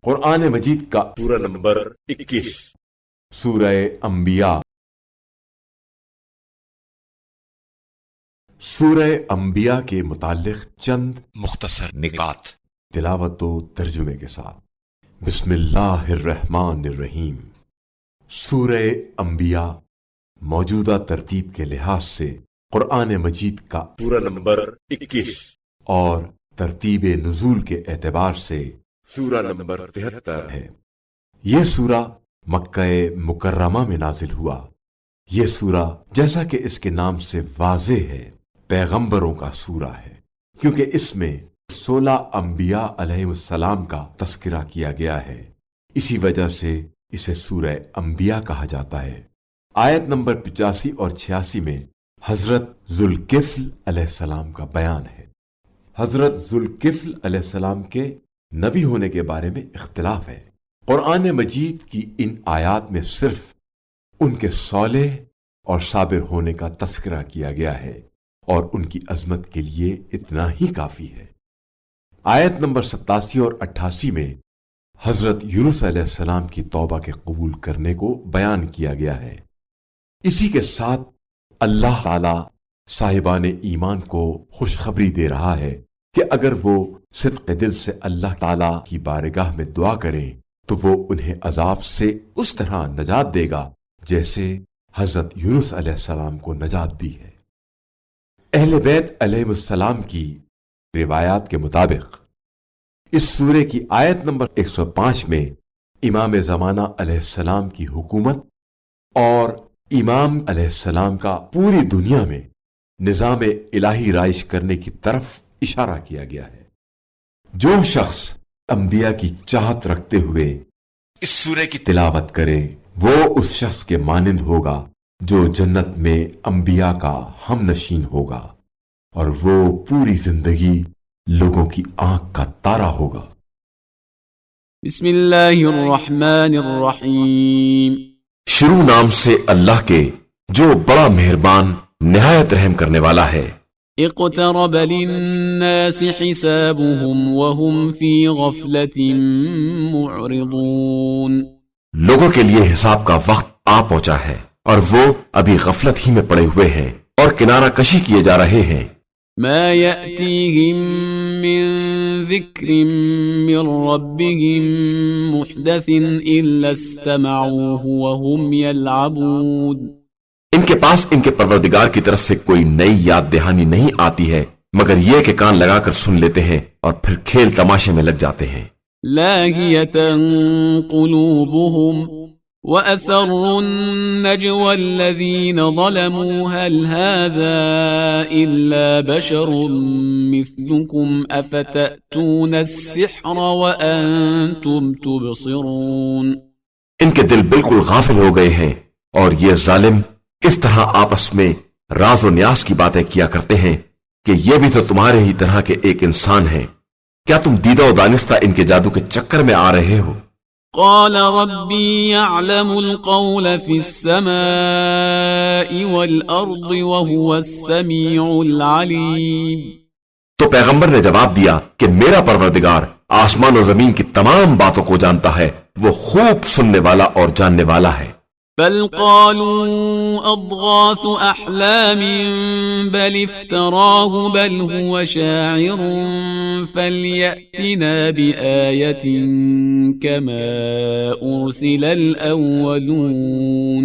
قرآن مجید کا سورہ نمبر 21 سورہ انبیاء۔ سورہ انبیاء کے متعلق چند مختصر نکات تلاوت و ترجمے کے ساتھ۔ بسم اللہ الرحمن الرحیم۔ سورہ انبیاء موجودہ ترتیب کے لحاظ سے قرآن مجید کا سورہ نمبر 21 اور ترتیب نزول کے اعتبار سے سورہ نمبر 73 ہے۔ یہ سورہ مکہ مکرمہ میں نازل ہوا۔ یہ سورہ جیسا کہ اس کے نام سے واضح ہے پیغمبروں کا سورہ ہے، کیونکہ اس میں 16 انبیاء علیہ السلام کا تذکرہ کیا گیا ہے، اسی وجہ سے اسے سورہ انبیاء کہا جاتا ہے۔ آیت نمبر 85 اور 86 میں حضرت ذوالکفل علیہ السلام کا بیان ہے۔ حضرت ذوالکفل علیہ السلام کے نبی ہونے کے بارے میں اختلاف ہے۔ قرآن مجید کی ان آیات میں صرف ان کے صالح اور صابر ہونے کا تذکرہ کیا گیا ہے، اور ان کی عظمت کے لیے اتنا ہی کافی ہے۔ آیت نمبر 87 اور 88 میں حضرت یونس علیہ السلام کی توبہ کے قبول کرنے کو بیان کیا گیا ہے۔ اسی کے ساتھ اللہ تعالی صاحبان ایمان کو خوشخبری دے رہا ہے کہ اگر وہ صدق دل سے اللہ تعالی کی بارگاہ میں دعا کریں تو وہ انہیں عذاب سے اس طرح نجات دے گا جیسے حضرت یونس علیہ السلام کو نجات دی ہے۔ اہل بیت علیہ السلام کی روایات کے مطابق اس سورے کی آیت نمبر 105 میں امام زمانہ علیہ السلام کی حکومت اور امام علیہ السلام کا پوری دنیا میں نظام الہی رائج کرنے کی طرف اشارہ کیا گیا ہے۔ جو شخص انبیاء کی چاہت رکھتے ہوئے اس سورے کی تلاوت کرے وہ اس شخص کے مانند ہوگا جو جنت میں انبیاء کا ہم نشین ہوگا، اور وہ پوری زندگی لوگوں کی آنکھ کا تارا ہوگا۔ بسم اللہ الرحمن الرحیم۔ شروع نام سے اللہ کے جو بڑا مہربان نہایت رحم کرنے والا ہے۔ اقترب للناس حسابهم وهم في غفلة معرضون۔ لوگوں کے لیے حساب کا وقت آ پہنچا ہے اور وہ ابھی غفلت ہی میں پڑے ہوئے ہیں اور کنارہ کشی کیے جا رہے ہیں۔ ما يأتيهم من ذكر من ربهم محدث إلا استمعوه وهم يلعبون۔ ان کے پاس ان کے پروردگار کی طرف سے کوئی نئی یاد دہانی نہیں آتی ہے مگر یہ کہ کان لگا کر سن لیتے ہیں اور پھر کھیل تماشے میں لگ جاتے ہیں۔ لاهية قلوبهم وأسروا النجوى الذين ظلموا هل هذا إلا بشر مثلكم أفتأتون السحر وأنتم تبصرون۔ ان کے دل بالکل غافل ہو گئے ہیں اور یہ ظالم اس طرح آپس میں راز و نیاز کی باتیں کیا کرتے ہیں کہ یہ بھی تو تمہارے ہی طرح کے ایک انسان ہیں، کیا تم دیدہ و دانستہ ان کے جادو کے چکر میں آ رہے ہو؟ قال ربي يعلم القول في السماء والأرض وهو السميع العليم۔ تو پیغمبر نے جواب دیا کہ میرا پروردگار آسمان و زمین کی تمام باتوں کو جانتا ہے، وہ خوب سننے والا اور جاننے والا ہے۔ بل قالوا أضغاث أحلام بل افتراه بل هو شاعر فليأتنا بآية كما أرسل الأولون۔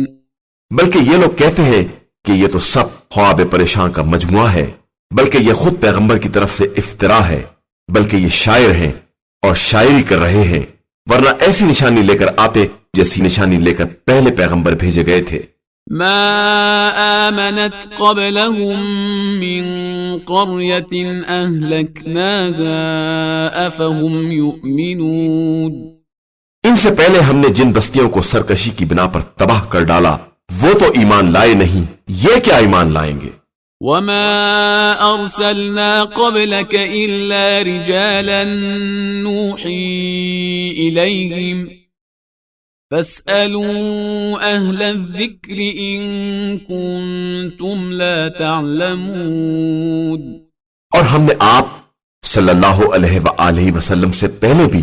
بلکہ یہ لوگ کہتے ہیں کہ یہ تو سب خواب پریشان کا مجموعہ ہے، بلکہ یہ خود پیغمبر کی طرف سے افترا ہے، بلکہ یہ شاعر ہیں اور شاعری کر رہے ہیں، ورنہ ایسی نشانی لے کر آتے جیسی نشانی لے کر پہلے پیغمبر بھیجے گئے تھے۔ ما آمنت قبلهم من قرية أهلكناها أفهم يؤمنون۔ ان سے پہلے ہم نے جن بستیوں کو سرکشی کی بنا پر تباہ کر ڈالا وہ تو ایمان لائے نہیں، یہ کیا ایمان لائیں گے؟ وما أرسلنا قبلك إلا رجالا نوحي إليهم فاسألوا أهل الذكر إن كنتم لا تعلمون۔ اور ہم نے آپ صلی اللہ علیہ وآلہ وسلم سے پہلے بھی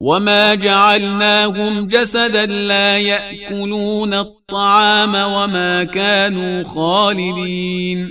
وما جعلناهم جسدا لا يأكلون الطعام وما كانوا خالدين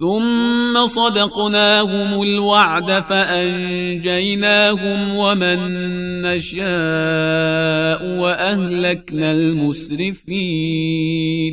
ثم صدقناهم الوعد فأنجيناهم ومن نشاء وأهلكنا المسرفين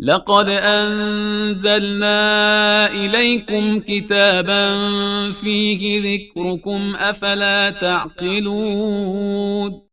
لقد أنزلنا إليكم كتابا فيه ذكركم أفلا تعقلون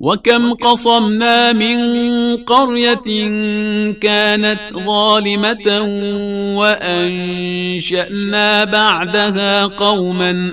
وكم قصمنا من قرية كانت ظالمة وأنشأنا بعدها قوما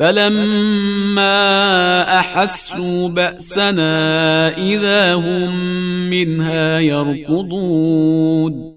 فلما أحسوا بأسنا إذا هم منها يركضون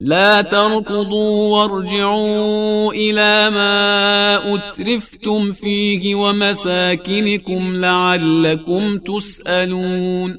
لا تركضوا وارجعوا إلى ما أترفتم فيه ومساكنكم لعلكم تسألون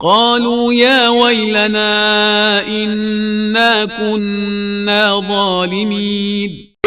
قالوا يا ويلنا إنا كنا ظالمين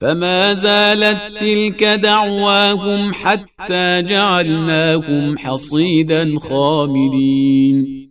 فما زالت تلك دعواهم حتى جعلناهم حصيدا خامدين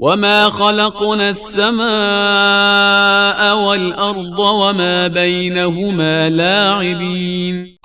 وما خلقنا السماء والأرض وما بينهما لاعبين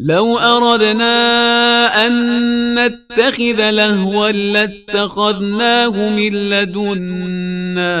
لو أردنا أن نتخذ لهوا لاتخذناه من لدنا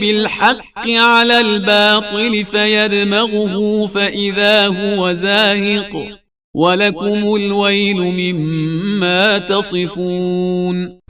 بالحق على الباطل فيدمغه فإذا هو زاهق ولكم الويل مما تصفون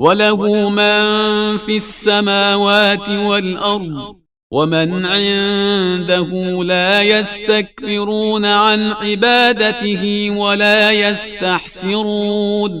وله من في السماوات والأرض ومن عنده لا يستكبرون عن عبادته ولا يستحسرون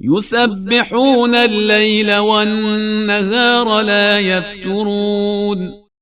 يسبحون الليل والنهار لا يفترون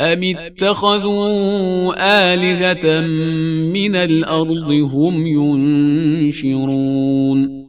أم اتخذوا آلهة من الأرض هم ينشرون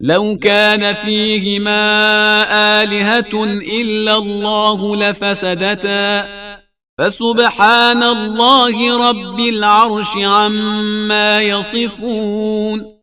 لو كان فيهما آلهة إلا الله لفسدتا فسبحان الله رب العرش عما يصفون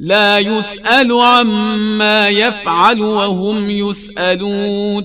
لا يسأل عما يفعل وهم يسألون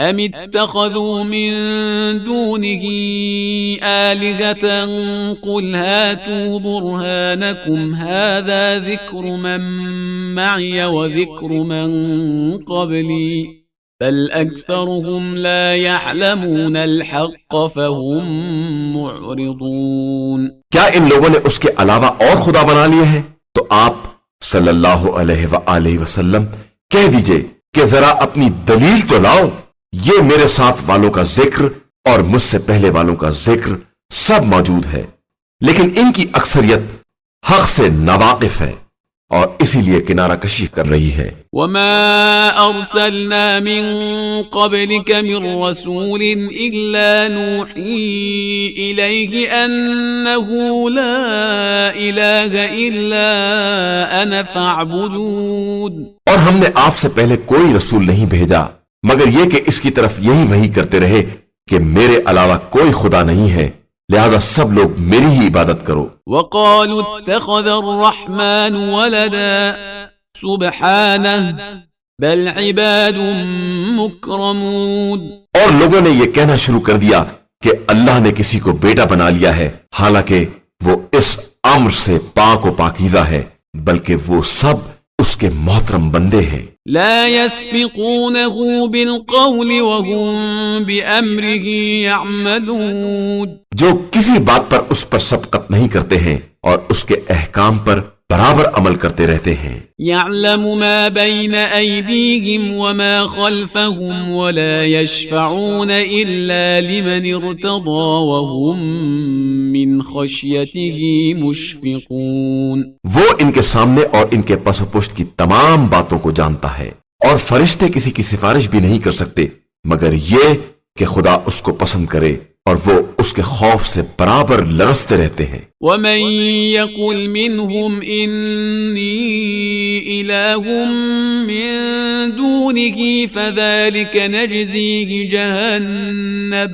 أم اتخذوا من دونه آلهة قل هاتوا برهانكم هذا ذكر من معي وذكر من قبلي بل أكثرهم لا يعلمون الحق فهم معرضون. کیا ان لوگوں نے اس کے علاوہ اور خدا بنا لیے ہیں؟ تو آپ صلی اللہ علیہ وآلہ وسلم کہہ دیجئے کہ ذرا اپنی دلیل تو لاؤ. یہ میرے ساتھ والوں کا ذکر اور مجھ سے پہلے والوں کا ذکر سب موجود ہے، لیکن ان کی اکثریت حق سے ناواقف ہے اور اسی لیے کنارہ کشی کر رہی ہے. وما أرسلنا من قبلك من رسول إلا نوحي إليه أنه لا إله إلا أنا فاعبدون. اور ہم نے آپ سے پہلے کوئی رسول نہیں بھیجا مگر یہ کہ اس کی طرف یہی وحی کرتے رہے کہ میرے علاوہ کوئی خدا نہیں ہے، لہذا سب لوگ میری ہی عبادت کرو. وقالوا اتخذ الرحمن ولدا سبحانه بل عباد مكرمون. اور لوگوں نے یہ کہنا شروع کر دیا کہ اللہ نے کسی کو بیٹا بنا لیا ہے، حالانکہ وہ اس امر سے پاک و پاکیزہ ہے، بلکہ وہ سب اس کے محترم بندے ہیں. لا يسبقونه بالقول وهم بأمره يعملون. جو کسی بات پر اس پر سبقت نہیں کرتے ہیں اور اس کے احکام پر برابر عمل کرتے رہتے ہیں. يعلم ما بين أيديهم وما خلفهم ولا يشفعون إلا لمن ارتضى وهم من خشيته مشفقون. وہ ان کے سامنے اور ان کے پس و پشت کی تمام باتوں کو جانتا ہے، اور فرشتے کسی کی سفارش بھی نہیں کر سکتے مگر یہ کہ خدا اس کو پسند کرے، اور وہ اس کے خوف سے برابر لرزتے رہتے ہیں. ومن يقل منهم إني إله من دونه فذلك نجزيه جهنم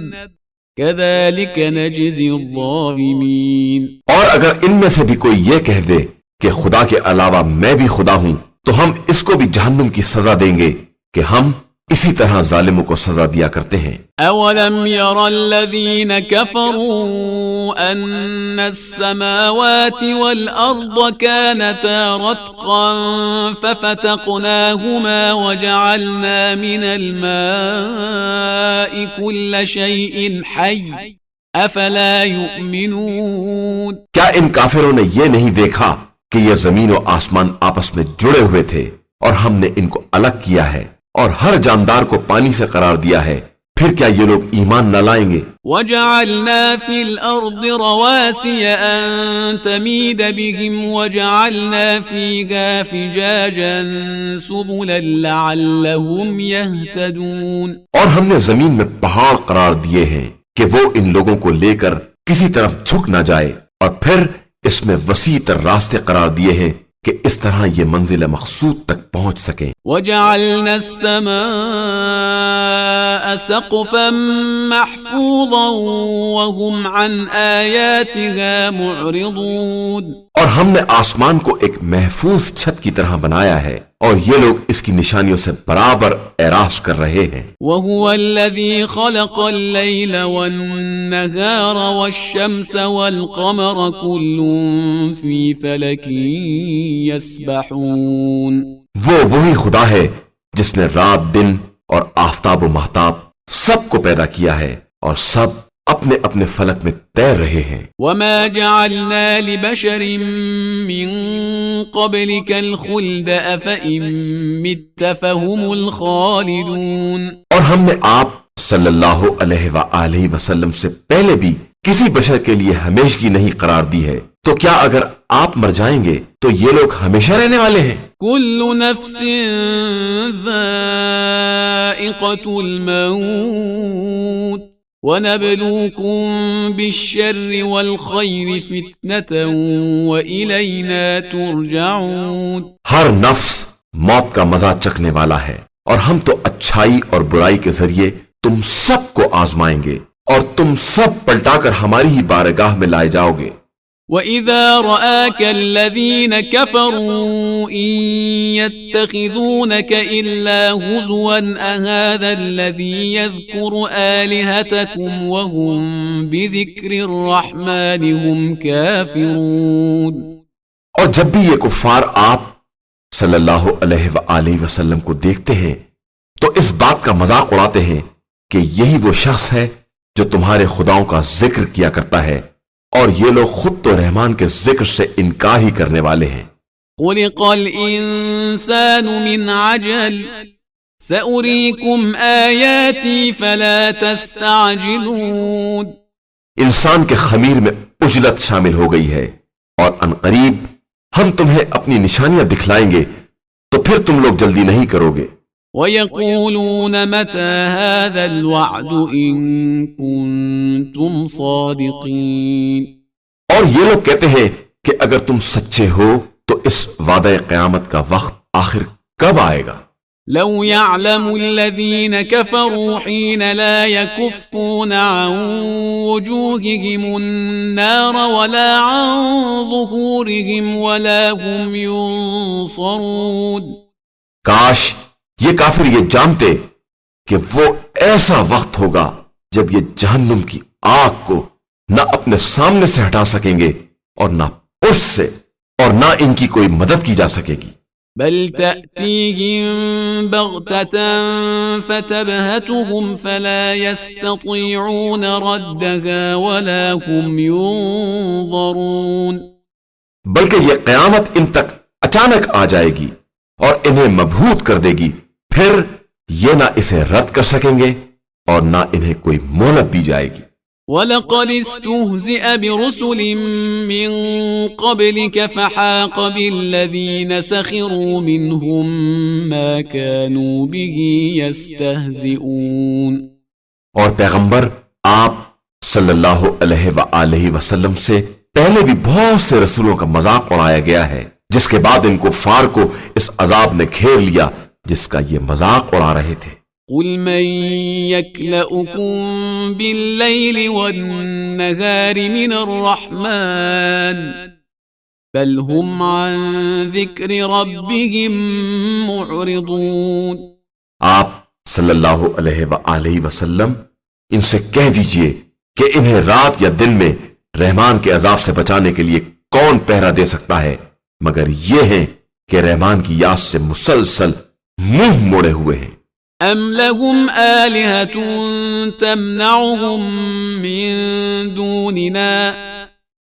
كذلك نجزي الظالمين. اور اگر ان میں سے بھی کوئی یہ کہہ دے کہ خدا کے علاوہ میں بھی خدا ہوں تو ہم اس کو بھی جہنم کی سزا دیں گے کہ ہم اسی طرح ظالموں کو سزا دیا کرتے ہیں. اولم ير الذين كفروا ان السماوات والارض كانتا رتقا ففتقناهما وجعلنا من الماء كل شيء حي افلا يؤمنون. کیا ان کافروں نے یہ نہیں دیکھا کہ یہ زمین و آسمان آپس میں جڑے ہوئے تھے اور ہم نے ان کو الگ کیا ہے اور ہر جاندار کو پانی سے قرار دیا ہے؟ پھر کیا یہ لوگ ایمان نہ لائیں گے؟ وَجَعَلْنَا فِي الْأَرْضِ رَوَاسِيَ أَن تَمِيدَ بِهِمْ وَجَعَلْنَا فِيهَا فِجَاجًا سُبُلًا لَعَلَّهُمْ يَهْتَدُونَ. اور ہم نے زمین میں پہاڑ قرار دیے ہیں کہ وہ ان لوگوں کو لے کر کسی طرف جھک نہ جائے، اور پھر اس میں وسیع تر راستے قرار دیے ہیں کہ اس طرح یہ منزل مقصود تک پہنچ سکیں. وَجَعَلْنَا السَّمَاءَ سَقْفًا مَحْفُوظًا وَهُمْ عَنْ آيَاتِهَا مُعْرِضُونَ. اور ہم نے آسمان کو ایک محفوظ چھت کی طرح بنایا ہے اور یہ لوگ اس کی نشانیوں سے برابر اعراض کر رہے ہیں. وَهُوَ الَّذِي خَلَقَ اللَّيْلَ وَالنَّهَارَ وَالشَّمْسَ وَالْقَمَرَ كُلٌّ فِي فَلَكٍ يَسْبَحُونَ. وہ وہی خدا ہے جس نے رات دن اور آفتاب و مہتاب سب کو پیدا کیا ہے اور سب اپنے اپنے فلک میں تیر رہے ہیں. وَمَا جَعَلْنَا لِبَشَرٍ مِّن قَبْلِكَ الْخُلْدَ أَفَإِن مِّتَّ فَهُمُ الْخَالِدُونَ. اور ہم نے آپ صلی اللہ علیہ وآلہ وسلم سے پہلے بھی کسی بشر کے لیے ہمیشگی نہیں قرار دی ہے، تو کیا اگر آپ مر جائیں گے تو یہ لوگ ہمیشہ رہنے والے ہیں؟ كُلُّ نَفْسٍ ذَائِقَةُ الْمَوْتِ وَنَبْلُوكُمْ بِالشَّرِّ وَالْخَيْرِ فِتْنَةً وَإِلَيْنَا تُرْجَعُونَ. ہر نفس موت کا مزہ چکھنے والا ہے اور ہم تو اچھائی اور برائی کے ذریعے تم سب کو آزمائیں گے اور تم سب پلٹا کر ہماری ہی بارگاہ میں لائے جاؤ گے. وَإِذَا رَآكَ الَّذِينَ كَفَرُوا إِن يَتَّخِذُونَكَ إِلَّا هُزُوًا أَهَذَا الَّذِي يَذْكُرُ آلِهَتَكُمْ وَهُمْ بِذِكْرِ الرَّحْمَنِ هُمْ كَافِرُونَ. اور جب بھی یہ کفار آپ صلی اللہ علیہ وآلہ وسلم کو دیکھتے ہیں تو تو اس بات کا مذاق اڑاتے ہیں کہ یہی وہ شخص ہے جو تمہارے خداؤں کا ذکر کیا کرتا ہے، اور یہ لوگ خود تو رحمان کے ذکر سے انکار ہی کرنے والے ہیں۔ خلق الإنسان من عجل سأريكم آياتي فلا تستعجلون۔ انسان کے خمیر میں عجلت شامل ہو گئی ہے، اور عنقریب ہم تمہیں اپنی نشانیاں دکھلائیں گے تو پھر تم لوگ جلدی نہیں کرو گے۔ وَيَقُولُونَ مَتَى هَذَا الْوَعْدُ إِن كُنتُمْ صَادِقِينَ۔ اور یہ لوگ کہتے ہیں کہ اگر تم سچے ہو تو اس وعدہ قیامت کا وقت آخر کب آئے گا؟ لو يعلم الذين كفروا حين لا يكفون عن وجوههم النار ولا عن ظهورهم ولا هم ينصرون۔ کاش یہ کافر یہ جانتے کہ وہ ایسا وقت ہوگا جب یہ جہنم کی آگ کو نہ اپنے سامنے سے ہٹا سکیں گے اور نہ پشت سے، اور نہ ان کی کوئی مدد کی جا سکے گی۔ بل تأتيهم بغتة فتبهتهم فلا يستطيعون ردها ولا هم ينظرون۔ بلکہ یہ قیامت ان تک اچانک آ جائے گی اور انہیں مبہوت کر دے گی، پھر یہ نہ اسے رد کر سکیں گے اور نہ انہیں کوئی مہلت دی جائے گی۔ وَلَقَدِ اسْتُهْزِئَ بِرُسُلٍ مِّن قَبْلِكَ فَحَاقَ بِالَّذِينَ سَخِرُوا مِنْهُمْ مَا كَانُوا بِهِ يَسْتَهْزِئُونَ۔ اور پیغمبر آپ صلی اللہ علیہ وآلہ وسلم سے پہلے بھی بہت سے رسولوں کا مذاق اڑایا گیا ہے، جس کے بعد ان کفار کو اس عذاب نے گھیر لیا جس کا یہ مذاق اڑا رہے تھے۔ قُلْ مَن يَكْلَؤُكُم بِاللَّيْلِ وَالنَّهَارِ مِنَ الرَّحْمَنِ بَلْ هُمْ عَن ذِكْرِ رَبِّهِم مُعْرِضُونَ۔ آپ صلی اللہ علیہ وآلہ وسلم ان سے کہہ دیجئے کہ انہیں رات یا دن میں رحمان کے عذاب سے بچانے کے لیے کون پہرا دے سکتا ہے، مگر یہ ہیں کہ رحمان کی یاد سے مسلسل منہ موڑے ہوئے ہیں۔ أَمْ لَهُمْ آلِهَةٌ تَمْنَعُهُمْ مِن دُونِنَا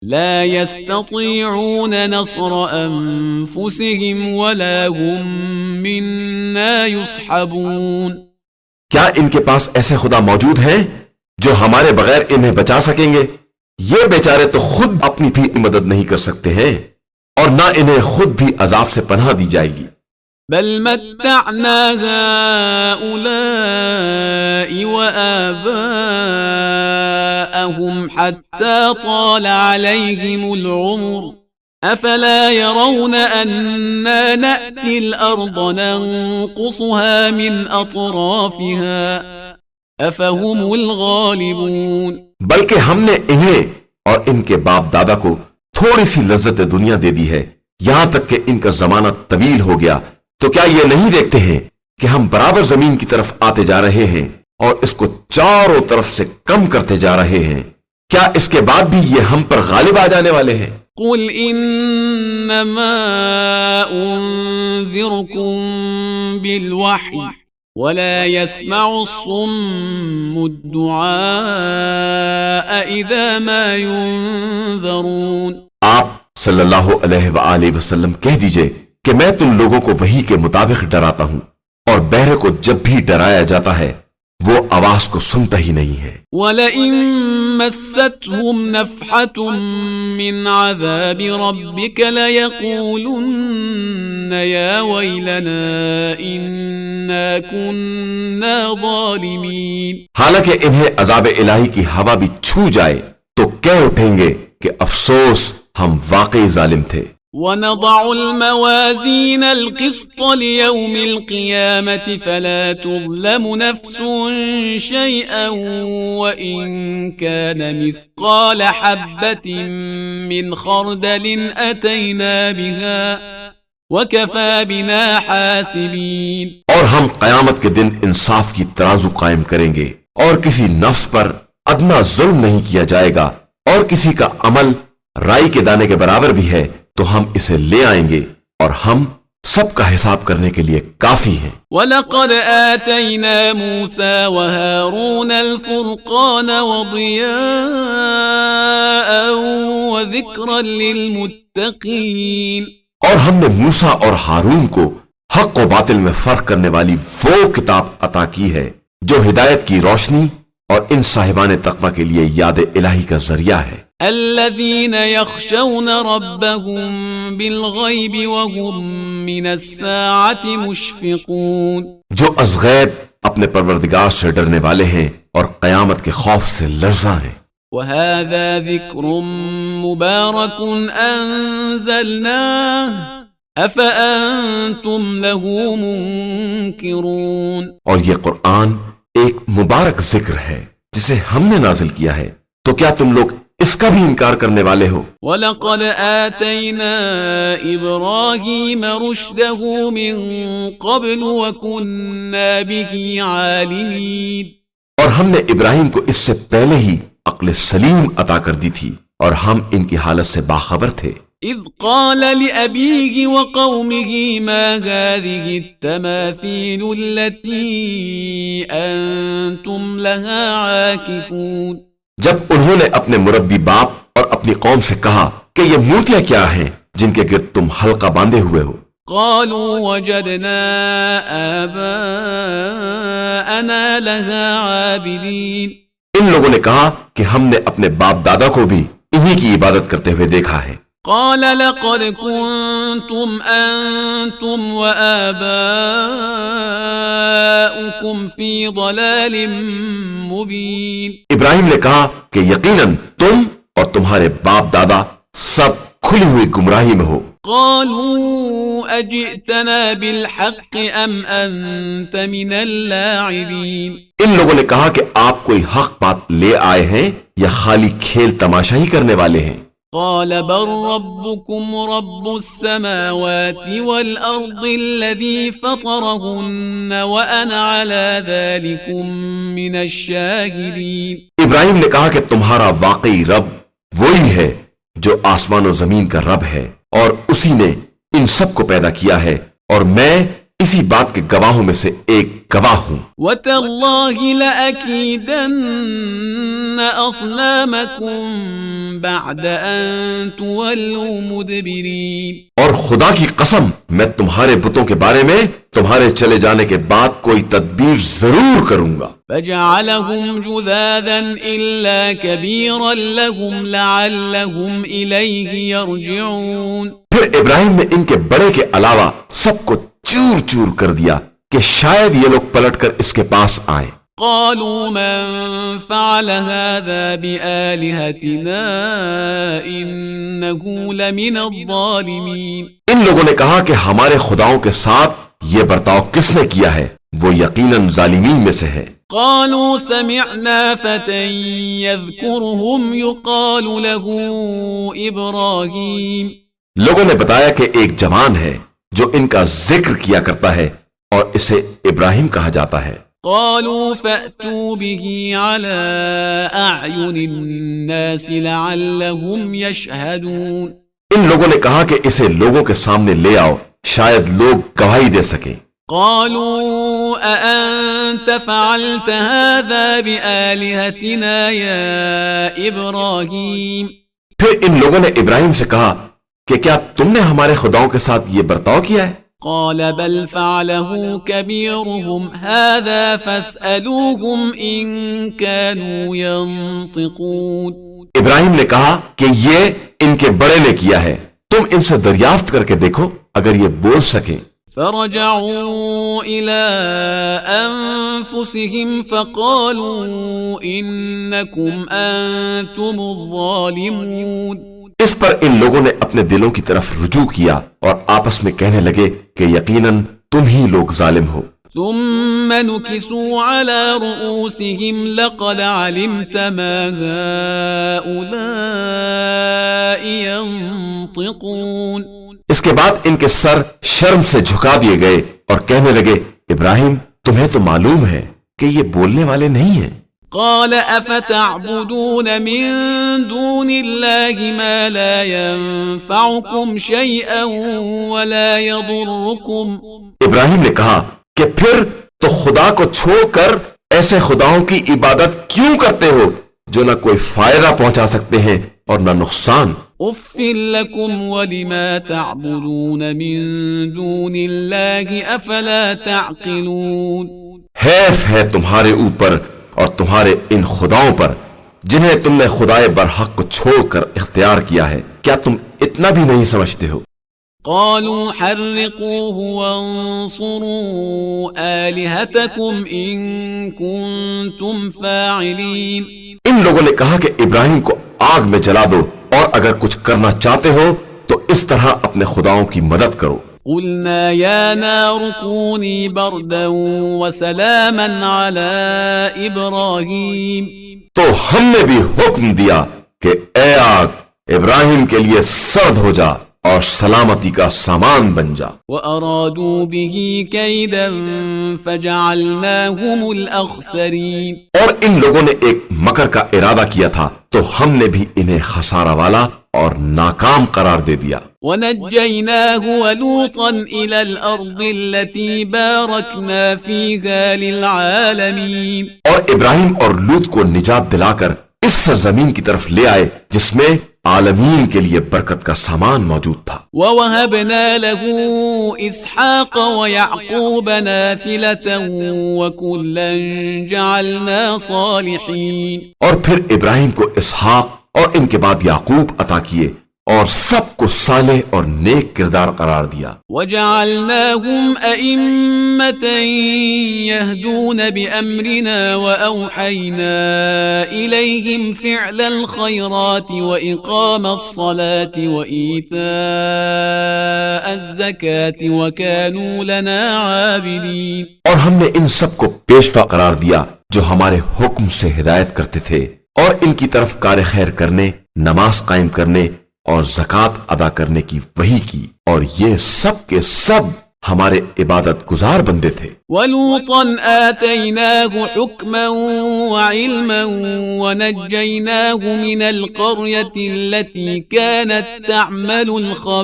لَا يَسْتَطِيعُونَ نَصْرَ أَنفُسِهِمْ وَلَا هُمْ مِنَّا يُصْحَبُونَ۔ کیا ان کے پاس ایسے خدا موجود ہیں جو ہمارے بغیر انہیں بچا سکیں گے؟ یہ بیچارے تو خود اپنی بھی مدد نہیں کر سکتے ہیں، اور نہ انہیں خود بھی عذاب سے پناہ دی جائے گی۔ بل متعنا هؤلاء وآباءهم حتى طال عليهم العمر أفلا يرون أنا نأتي الأرض ننقصها من أطرافها أفهم الغالبون۔ بلکہ ہم نے انہیں اور ان کے باپ دادا کو تھوڑی سی لذت دنیا دے دی ہے، یہاں تک کہ ان کا زمانہ طویل ہو گیا، تو کیا یہ نہیں دیکھتے ہیں کہ ہم برابر زمین کی طرف آتے جا رہے ہیں اور اس کو چاروں طرف سے کم کرتے جا رہے ہیں؟ کیا اس کے بعد بھی یہ ہم پر غالب آ جانے والے ہیں؟ قل انما انذركم بالوحی ولا يسمع الصم الدعاء اذا ما ينذرون۔ آپ صلی اللہ علیہ وآلہ وسلم کہہ دیجئے کہ میں تم لوگوں کو وحی کے مطابق ڈراتا ہوں، اور بہرے کو جب بھی ڈرایا جاتا ہے وہ آواز کو سنتا ہی نہیں ہے۔ وَلَئِن مَسَّتْهُمْ نَفْحَةٌ مِّنْ عَذَابِ رَبِّكَ لَيَقُولُنَّ يَا وَيْلَنَا إِنَّا كُنَّا ظَالِمِينَ۔ حالانکہ انہیں عذاب الہی کی ہوا بھی چھو جائے تو کہہ اٹھیں گے کہ افسوس، ہم واقعی ظالم تھے۔ وَنَضَعُ الْمَوَازِينَ الْقِسْطَ لِيَوْمِ الْقِيَامَةِ فَلَا تُظْلَمُ نَفْسٌ شَيْئًا وَإِن كَانَ مِثْقَالَ حَبَّةٍ مِّنْ خَرْدَلٍ أَتَيْنَا بِهَا وَكَفَى بِنَا حَاسِبِينَ۔ اور ہم قیامت کے دن انصاف کی ترازو قائم کریں گے، اور کسی نفس پر ادنا ظلم نہیں کیا جائے گا، اور کسی کا عمل رائی کے دانے کے برابر بھی ہے تو ہم اسے لے آئیں گے، اور ہم سب کا حساب کرنے کے لیے کافی ہیں۔ وَلَقَدْ آتَيْنَا مُوسَى وَهَارُونَ الْفُرْقَانَ وَضِيَاءً وَذِكْرًا لِلْمُتَّقِينَ، اور ہم نے موسیٰ اور ہارون کو حق و باطل میں فرق کرنے والی وہ کتاب عطا کی ہے جو ہدایت کی روشنی اور ان صاحبان تقوی کے لیے یاد الہی کا ذریعہ ہے۔ الذين يخشون ربهم بالغيب وهم من الساعة مشفقون، جو از غیب اپنے پروردگار سے ڈرنے والے ہیں اور قیامت کے خوف سے لرزاں ہیں۔ وهذا ذكر مبارك أنزلناه أفأنتم له منكرون، اور یہ قرآن ایک مبارک ذکر ہے جسے ہم نے نازل کیا ہے، تو کیا تم لوگ اس کا بھی انکار کرنے والے ہو؟ وَلَقَدْ آتَيْنَا إِبْرَاهِيمَ رُشْدَهُ مِن قَبْلُ وَكُنَّا بِهِ عَالِمِينَ، اور ہم نے ابراہیم کو اس سے پہلے ہی عقل سلیم عطا کر دی تھی اور ہم ان کی حالت سے باخبر تھے۔ إِذْ قَالَ لِأَبِيهِ وَقَوْمِهِ مَا هَٰذِهِ التَّمَاثِيلُ الَّتِي أَنتُمْ لَهَا عَاكِفُونَ، جب انہوں نے اپنے مربی باپ اور اپنی قوم سے کہا کہ یہ مورتیاں کیا ہیں جن کے گرد تم حلقہ باندھے ہوئے ہو؟ قالوا وجدنا آباءنا لها عابدين، ان لوگوں نے کہا کہ ہم نے اپنے باپ دادا کو بھی انہی کی عبادت کرتے ہوئے دیکھا ہے۔ قال لقد كنتم أنتم وآباؤكم في ضلال مبين، ابراہیم نے کہا کہ یقیناً تم اور تمہارے باپ دادا سب کھلی ہوئی گمراہی میں ہو۔ قالوا أجئتنا بالحق أم أنت من اللاعبين، ان لوگوں نے کہا کہ آپ کوئی حق بات لے آئے ہیں یا خالی کھیل تماشا ہی کرنے والے ہیں؟ قال بل ربكم رب السماوات والأرض الذي فطرهن وأنا على ذلكم من الشاهدين، ابراہیم نے کہا کہ تمہارا واقعی رب وہی ہے جو آسمان و زمین کا رب ہے اور اسی نے ان سب کو پیدا کیا ہے اور میں اسی بات کے گواہوں میں سے ایک گواہ ہوں۔ وَتَاللَّهِ لَأَكِيدَنَّ أَصْنَامَكُمْ بَعْدَ أَن تُوَلُّوا مُدْبِرِينَ، اور خدا کی قسم میں تمہارے بتوں کے بارے میں تمہارے چلے جانے کے بعد کوئی تدبیر ضرور کروں گا۔ فَجَعَلَهُمْ جُذَاذًا إِلَّا كَبِيرًا لَهُمْ لَعَلَّهُمْ إِلَيْهِ يَرْجِعُونَ، پھر ابراہیم نے ان کے بڑے کے علاوہ سب کو چور چور کر دیا کہ شاید یہ لوگ پلٹ کر اس کے پاس آئیں۔ قالوا من فعل هذا بآلهتنا إنه لمن الظالمين، ان لوگوں نے کہا کہ ہمارے خداؤں کے ساتھ یہ برتاؤ کس نے کیا ہے؟ وہ یقیناً ظالمین میں سے ہے۔ قالوا سمعنا فتى يذكرهم يقال له إبراهيم، لوگوں نے بتایا کہ ایک جوان ہے جو ان کا ذکر کیا کرتا ہے اور اسے ابراہیم کہا جاتا ہے۔ قالوا فأتوا به على أعين الناس لعلهم يشهدون، ان لوگوں نے کہا کہ اسے لوگوں کے سامنے لے آؤ شاید لوگ گواہی دے سکیں۔ قالوا أأنت فعلت هذا بآلهتنا يا إبراهيم، پھر ان لوگوں نے ابراہیم سے کہا کہ کیا تم نے ہمارے خداؤں کے ساتھ یہ برتاؤ کیا ہے؟ قال بل فعله كبيرهم هذا فاسألوهم إن كانوا ينطقون، ابراہیم نے کہا کہ یہ ان کے بڑے نے کیا ہے، تم ان سے دریافت کر کے دیکھو اگر یہ بول سکیں۔ فرجعوا إلى أنفسهم فقالوا إنكم أنتم الظالمون، اس پر ان لوگوں نے اپنے دلوں کی طرف رجوع کیا اور آپس میں کہنے لگے کہ یقیناً تم ہی لوگ ظالم ہو۔ ثم نكسوا على رؤوسهم لقد علمت ما هؤلاء ينطقون، اس کے بعد ان کے سر شرم سے جھکا دیے گئے اور کہنے لگے ابراہیم تمہیں تو معلوم ہے کہ یہ بولنے والے نہیں ہیں۔ قال أفتعبدون من دون الله ما لا ينفعكم شيئا ولا يضركم ابراہیم نے کہا کہ پھر تو خدا کو چھوڑ کر ایسے خداؤں کی عبادت کیوں کرتے ہو جو نہ کوئی فائدہ پہنچا سکتے ہیں اور نہ نقصان. أف لكم ولما تعبدون من دون الله أفلا تعقلون. حیف ہے تمہارے اوپر اور تمہارے ان خداؤں پر جنہیں تم نے خدائے برحق کو چھوڑ کر اختیار کیا ہے. کیا تم اتنا بھی نہیں سمجھتے ہو؟ قالوا حرقوه وانصروا آلهتكم إن كنتم فاعلين. ان لوگوں نے کہا کہ ابراہیم کو آگ میں جلا دو اور اگر کچھ کرنا چاہتے ہو تو اس طرح اپنے خداؤں کی مدد کرو. قلنا يا نار كوني بردا وسلاما على إبراهيم. تو ہم نے بھی حکم دیا کہ اے آگ ابراہیم کے لیے سرد ہو جا اور سلامتی کا سامان بن جا. وأرادوا به كيدا فجعلناهم الأخسرين. اور ان لوگوں نے ایک مکر کا ارادہ کیا تھا تو ہم نے بھی انہیں خسارہ والا اور ناکام قرار دے دیا. ونجيناه ولوطا إلى الأرض التي باركنا فيها للعالمين. اور ابراہیم اور لوط کو نجات دلا کر اس سرزمین کی طرف لے آئے جس میں عالمین کے لیے برکت کا سامان موجود تھا. ووهبنا له إسحاق ويعقوب نافلة وكلا جعلنا صالحين. اور پھر ابراہیم کو اسحاق اور ان کے بعد یعقوب عطا کیے اور سب کو صالح اور نیک کردار قرار دیا. وجعلناهم أئمة يهدون بأمرنا وأوحينا إليهم فعل الخيرات وإقام الصلاة وإيتاء الزكاة وكانوا لنا عابدين. اور ہم نے ان سب کو پیشوا قرار دیا جو ہمارے حکم سے ہدایت کرتے تھے اور ان کی طرف کار خیر کرنے، نماز قائم کرنے اور زکوٰۃ ادا کرنے کی وحی کی، اور یہ سب کے سب ہمارے عبادت گزار بندے تھے. ولوطا آتيناه حكما وعلما ونجيناه من القرية التي كانت تعمل الخبائث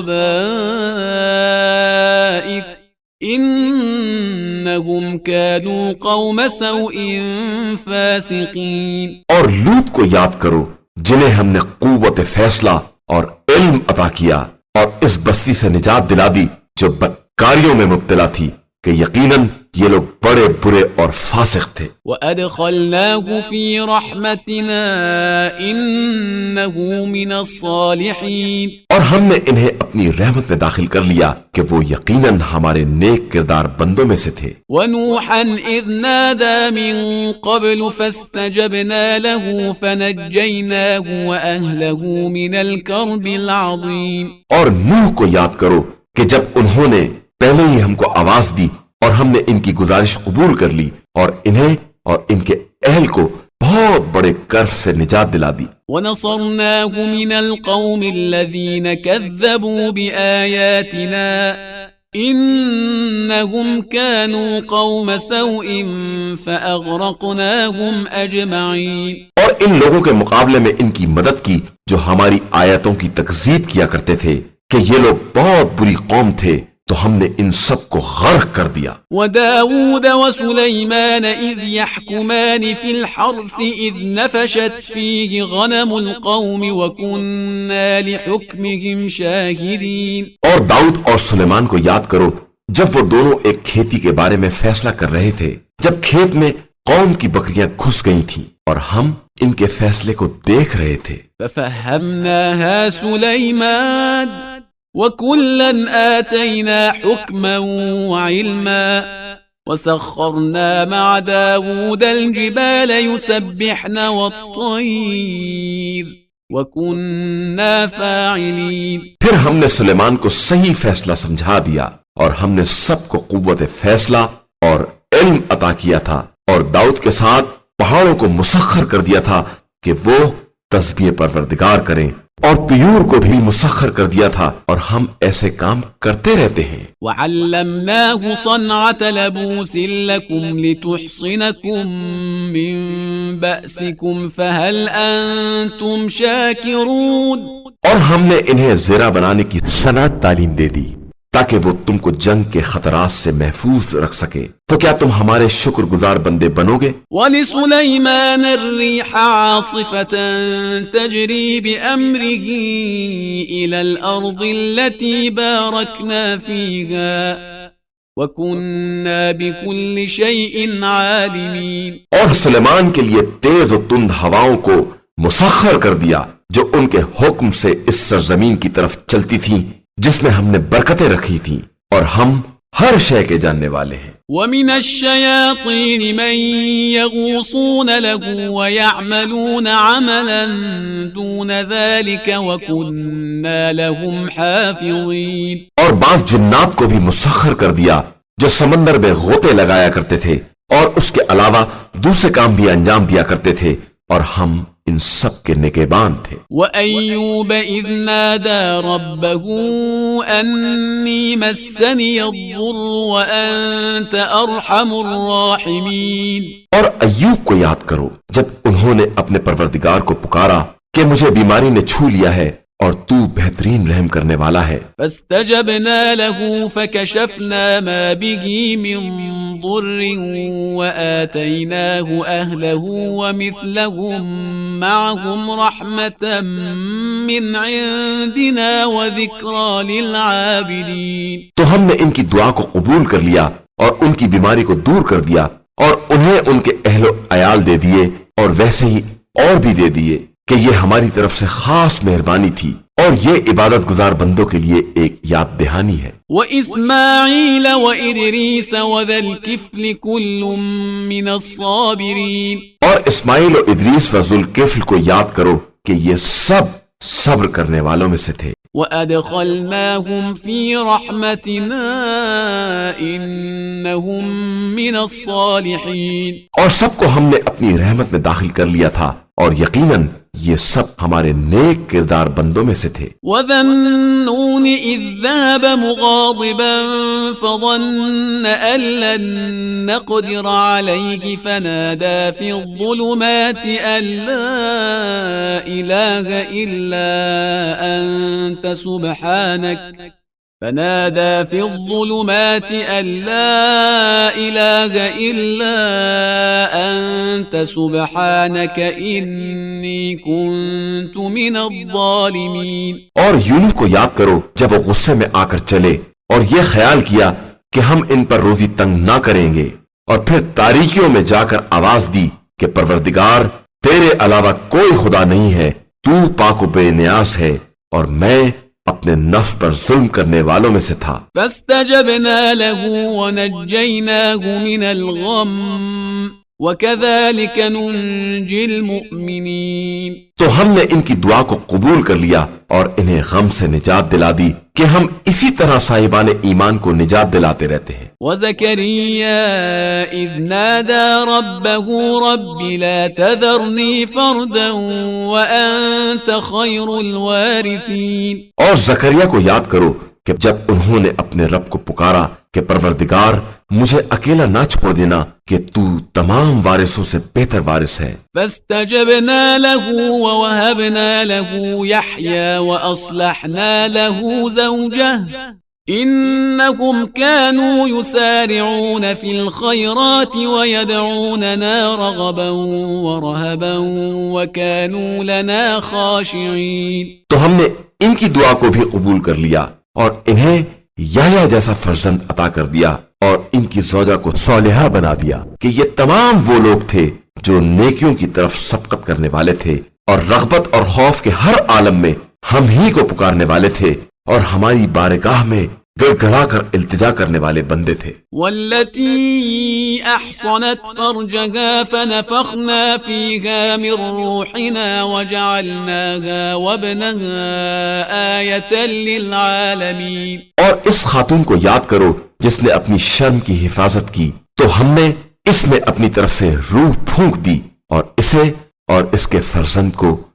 إنهم كانوا قوم سوء فاسقين. اور لوط کو یاد کرو جنہیں ہم نے قوت فیصلہ اور علم عطا کیا اور اس بستی سے نجات دلا دی جو بدکاریوں میں مبتلا تھی کہ یقیناً یہ لوگ بڑے برے اور فاسق تھے. وَأَدْخَلْنَاهُ فِي رَحْمَتِنَا إِنَّهُ مِنَ الصَّالِحِينَ. اور ہم نے انہیں اپنی رحمت میں داخل کر لیا کہ وہ یقیناً ہمارے نیک کردار بندوں میں سے تھے. وَنُوحًا إِذْ نَادَى مِن قَبْلُ فَاسْتَجَبْنَا لَهُ فَنَجَّيْنَاهُ وَأَهْلَهُ مِنَ الْكَرْبِ الْعَظِيمِ. اور نوح کو یاد کرو کہ جب انہوں نے پہلے ہی ہم کو آواز دی اور ہم نے ان کی گزارش قبول کر لی اور انہیں اور ان کے اہل کو بہت بڑے کرب سے نجات دلا دی. وَنَصَرْنَاهُ مِنَ الْقَوْمِ الَّذِينَ كَذَّبُوا بِآيَاتِنَا إِنَّهُمْ كَانُوا قَوْمَ سَوْءٍ فَأَغْرَقْنَاهُمْ أَجْمَعِينَ. اور ان لوگوں کے مقابلے میں ان کی مدد کی جو ہماری آیتوں کی تکذیب کیا کرتے تھے کہ یہ لوگ بہت بری قوم تھے تو ہم نے ان سب کو غرق کر دیا. وَدَاوُودَ وَسُلَيْمَانَ إِذْ يَحْكُمَانِ فِي الْحَرْثِ إِذْ نَفَشَتْ فِيهِ غَنَمُ الْقَوْمِ وَكُنَّا لِحُكْمِهِمْ شَاهِدِينَ. اور داؤد اور سلیمان کو یاد کرو جب وہ دونوں ایک کھیتی کے بارے میں فیصلہ کر رہے تھے، جب کھیت میں قوم کی بکریاں گھس گئی تھیں اور ہم ان کے فیصلے کو دیکھ رہے تھے. فَفَهَّمْنَاهَا سُلَيْمَانَ وَكُلًّا آتَيْنَا حُكْمًا وَعِلْمًا وَسَخَّرْنَا مَعَ دَاوُودَ الْجِبَالَ يُسَبِّحْنَ وَالطَّيْرَ وَكُنَّا فَاعِلِينَ. پھر ہم نے سلیمان کو صحیح فیصلہ سمجھا دیا اور ہم نے سب کو قوت فیصلہ اور علم عطا کیا تھا، اور داؤد کے ساتھ پہاڑوں کو مسخر کر دیا تھا کہ وہ تسبیح پروردگار کریں، اور طیور کو بھی مسخر کر دیا تھا، اور ہم ایسے کام کرتے رہتے ہیں۔ وعلمناه صنعة لبوس لكم لتحصنكم من بأسكم فهل أنتم شاكرون؟ اور ہم نے انہیں زیرہ بنانے کی صنعت تعلیم دے دی تاکہ وہ تم کو جنگ کے خطرات سے محفوظ رکھ سکے، تو کیا تم ہمارے شکر گزار بندے بنو گے؟ وَلِسُلَيْمَانَ الرِّيحَ عَاصِفَةً تَجْرِي بِأَمْرِهِ إِلَى الْأَرْضِ الَّتِي بَارَكْنَا فِيهَا وَكُنَّا بِكُلِّ شَيْءٍ عَالِمِينَ۔ اور سلیمان کے لیے تیز و تند ہواؤں کو مسخر کر دیا جو ان کے حکم سے اس سرزمین کی طرف چلتی تھیں جس میں ہم نے برکتیں رکھی تھیں، اور ہم ہر شے کے جاننے والے ہیں۔ وَمِنَ الشَّيَاطِينِ مَن يَغُوصُونَ لَهُ وَيَعْمَلُونَ عَمَلًا دُونَ ذَلِكَ وَكُنَّا لَهُمْ حَافِظِينَ۔ اور بعض جنات کو بھی مسخر کر دیا جو سمندر میں غوطے لگایا کرتے تھے اور اس کے علاوہ دوسرے کام بھی انجام دیا کرتے تھے، اور ہم ان سب کے نگہبان تھے۔ وَأَيُّوبَ إِذْ نَادَى رَبَّهُ أَنِّي مَسَّنِيَ الضُّرُّ وَأَنْتَ أَرْحَمُ الرَّاحِمِينَ۔ اور ایوب کو یاد کرو جب انہوں نے اپنے پروردگار کو پکارا کہ مجھے بیماری نے چھو لیا ہے اور تو بہترین رحم کرنے والا ہے۔ فَاسْتَجَبْنَا لَهُ فَكَشَفْنَا مَا بِهِ مِنْ ضُرٍّ وَآتَيْنَاهُ أَهْلَهُ وَمِثْلَهُمْ مَعَهُمْ رَحْمَةً مِّنْ عِنْدِنَا وَذِكْرَى لِلْعَابِدِينَ۔ تو ہم نے ان کی دعا کو قبول کر لیا اور ان کی بیماری کو دور کر دیا، اور انہیں ان کے اہل و عیال دے دیے، اور ویسے ہی اور بھی دے دیے کہ یہ ہماری طرف سے خاص مہربانی تھی، اور یہ عبادت گزار بندوں کے لیے ایک یاد دہانی ہے۔ وَإِسْمَاعِيلَ وَإِدْرِيسَ وَذَا الْكِفْلِ كُلٌّ مِّنَ الصَّابِرِينَ۔ اور اسماعیل و ادریس و ذوالکفل کو یاد کرو کہ یہ سب صبر کرنے والوں میں سے تھے۔ وَأَدْخَلْنَاهُمْ فِي رَحْمَتِنَا إِنَّهُمْ مِنَ الصَّالِحِينَ۔ اور سب کو ہم نے اپنی رحمت میں داخل کر لیا تھا، اور یقیناً یہ سب ہمارے نیک کردار بندوں میں سے تھے۔ وَذَا النُّونِ إِذ ذَّهَبَ مُغَاضِبًا فَظَنَّ أَن لَّن نَّقْدِرَ عَلَيْهِ فَنَادَىٰ فِي الظُّلُمَاتِ أَن لَّا إِلَٰهَ إِلَّا أَنتَ سُبْحَانَكَ فنادى في الظلمات أن لا إله إلا أنت سبحانك إني كنت من الظالمين۔ اور یونس کو یاد کرو جب وہ غصے میں آ کر چلے اور یہ خیال کیا کہ ہم ان پر روزی تنگ نہ کریں گے، اور پھر تاریکیوں میں جا کر آواز دی کہ پروردگار تیرے علاوہ کوئی خدا نہیں ہے، تو پاک و بے نیاز ہے، اور میں اپنے نفس پر ظلم کرنے والوں میں سے تھا۔ فاستجبنا له ونجيناه من الغم وكذلك ننجي المؤمنين۔ تو ہم نے ان کی دعا کو قبول کر لیا اور انہیں غم سے نجات دلا دی کہ ہم اسی طرح صاحبان ایمان کو نجات دلاتے رہتے ہیں۔ وزكريا إذ نادى ربه رب لا تذرني فردا وأنت خير الوارثين۔ اور زکریا کو یاد کرو کہ جب انہوں نے اپنے رب کو پکارا کہ پروردگار مجھے اکیلا نہ چھوڑ دینا کہ تو تمام وارثوں سے بہتر وارث ہے۔ فاستجبنا له ووهبنا له يحيى وأصلحنا له زوجه إنهم كانوا يسارعون في الخيرات ويدعوننا رغبا ورهبا وكانوا لنا خاشعين۔ تو ہم نے ان کی دعا کو بھی قبول کر لیا اور انہیں یحییٰ جیسا فرزند عطا کر دیا اور ان کی زوجہ کو صالحہ بنا دیا کہ یہ تمام وہ لوگ تھے جو نیکیوں کی طرف سبقت کرنے والے تھے اور رغبت اور خوف کے ہر عالم میں ہم ہی کو پکارنے والے تھے اور ہماری بارگاہ میں گڑ گڑا کر التجا کرنے والے بندے تھے۔ والتي أحصنت فرجها فنفخنا فيها من روحنا وجعلناها وابنها آية للعالمين۔ اور اس خاتون کو یاد کرو جس نے اپنی شرم کی حفاظت کی تو ہم نے اس میں اپنی طرف سے روح پھونک دی اور اسے اور اس کے فرزند کو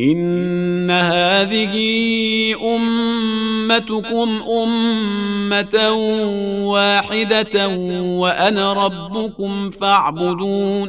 إن هذه أمتكم أمة واحدة وأنا ربكم فاعبدون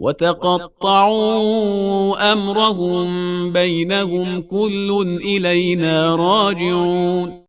وتقطعوا أمرهم بينهم كل إلينا راجعون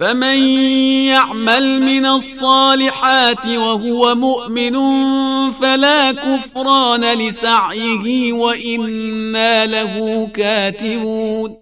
فمن يعمل من الصالحات وهو مؤمن فلا كفران لسعيه وإنا له كاتبون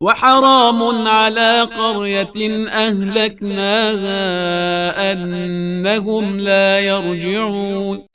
وحرام على قرية أهلكناها أنهم لا يرجعون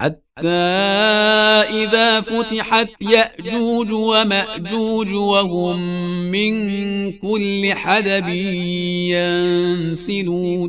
حتى إذا فتحت يأجوج ومأجوج وهم من كل حدب ينسلون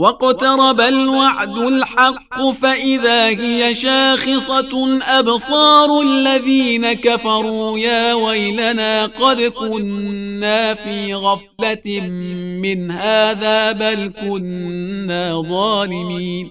واقترب الوعد الحق فإذا هي شاخصة أبصار الذين كفروا يا ويلنا قد كنا في غفلة من هذا بل كنا ظالمين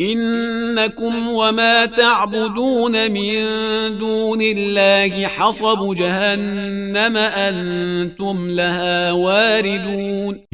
إنكم وما تعبدون من دون الله حصب جهنم أنتم لها واردون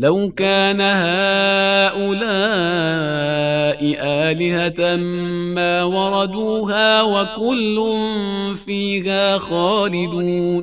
لو كان هؤلاء آلهة ما وردوها وكل فيها خالدون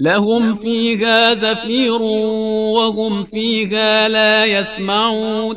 لهم فيها زفير وهم فيها لا يسمعون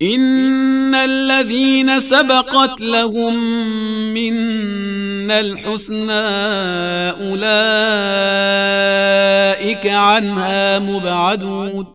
إن الذين سبقت لهم منا الحسنى أولئك عنها مبعدون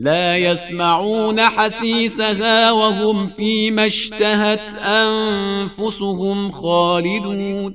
لا يسمعون حسيسها وهم فيما اشتهت أنفسهم خالدون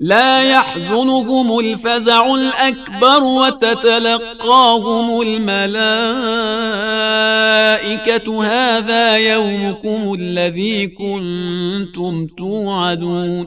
لا يحزنهم الفزع الأكبر وتتلقاهم الملائكة هذا يومكم الذي كنتم توعدون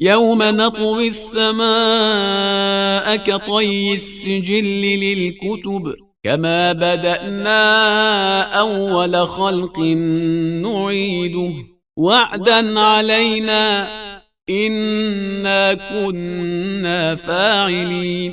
يوم نطوي السماء كطي السجل للكتب كما بدأنا أول خلق نعيده وعدا علينا إنا كنا فاعلين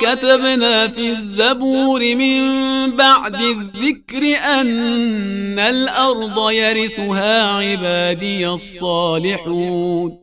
كتبنا في الزبور من بعد الذكر أن الأرض يرثها عبادي الصالحون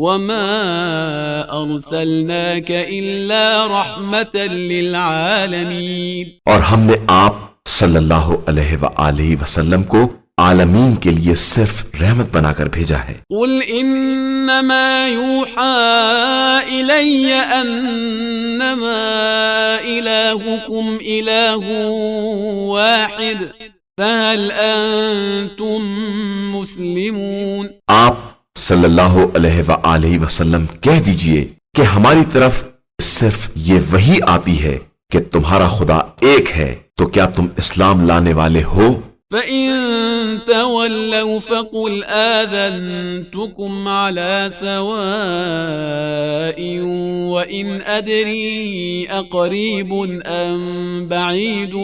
وما أرسلناك إلا رحمة للعالمين. اور ہم نے آپ صلی اللہ علیہ وآلہ وسلم کو عالمین کے لیے صرف رحمت بنا کر بھیجا ہے. قل انما يوحى الي انما الهكم اله واحد فهل انتم مسلمون. آپ صلی اللہ علیہ وآلہ وسلم کہہ دیجئے کہ ہماری طرف صرف یہ وحی آتی ہے کہ تمہارا خدا ایک ہے، تو کیا تم اسلام لانے والے ہو؟ فَإِن تَوَلَّوْا فَقُلْ آذَنْتُكُمْ عَلَى سَوَاءٍ وَإِنْ أَدْرِي أَقَرِيبٌ أَمْ بَعِيدٌ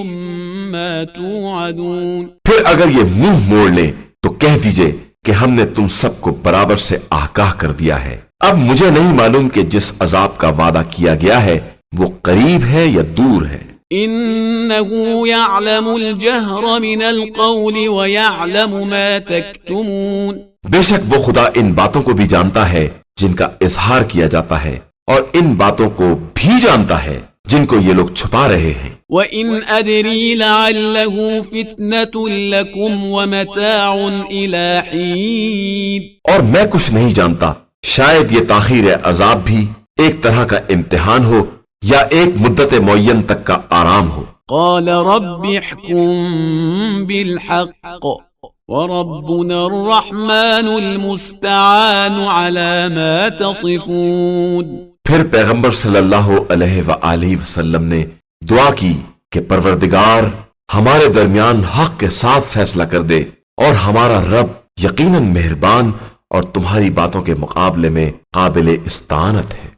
مَا تُوعَدُونَ. پھر اگر یہ منہ موڑ لیں تو کہہ دیجئے کہ ہم نے تم سب کو برابر سے آگاہ کر دیا ہے. اب مجھے نہیں معلوم کہ جس عذاب کا وعدہ کیا گیا ہے وہ قریب ہے یا دور ہے. إنه يعلم الجهر من القول ويعلم ما تكتمون. بے شک وہ خدا ان باتوں کو بھی جانتا ہے جن کا اظہار کیا جاتا ہے، اور ان باتوں کو بھی جانتا ہے جن کو یہ لوگ چھپا رہے ہیں. وَإِنْ أَدْرِي لَعَلَّهُ فِتْنَةٌ لَكُمْ وَمَتَاعٌ إِلَى حِينٍ. اور میں کچھ نہیں جانتا، شاید یہ تاخیر عذاب بھی ایک طرح کا امتحان ہو یا ایک مدت معین تک کا آرام ہو. قال رب احكم بالحق وربنا الرحمن المستعان على ما تصفون. پھر پیغمبر صلی اللہ علیہ وآلہ وسلم نے دعا کی کہ پروردگار ہمارے درمیان حق کے ساتھ فیصلہ کر دے، اور ہمارا رب یقیناً مہربان اور تمہاری باتوں کے مقابلے میں قابل استعانت ہے.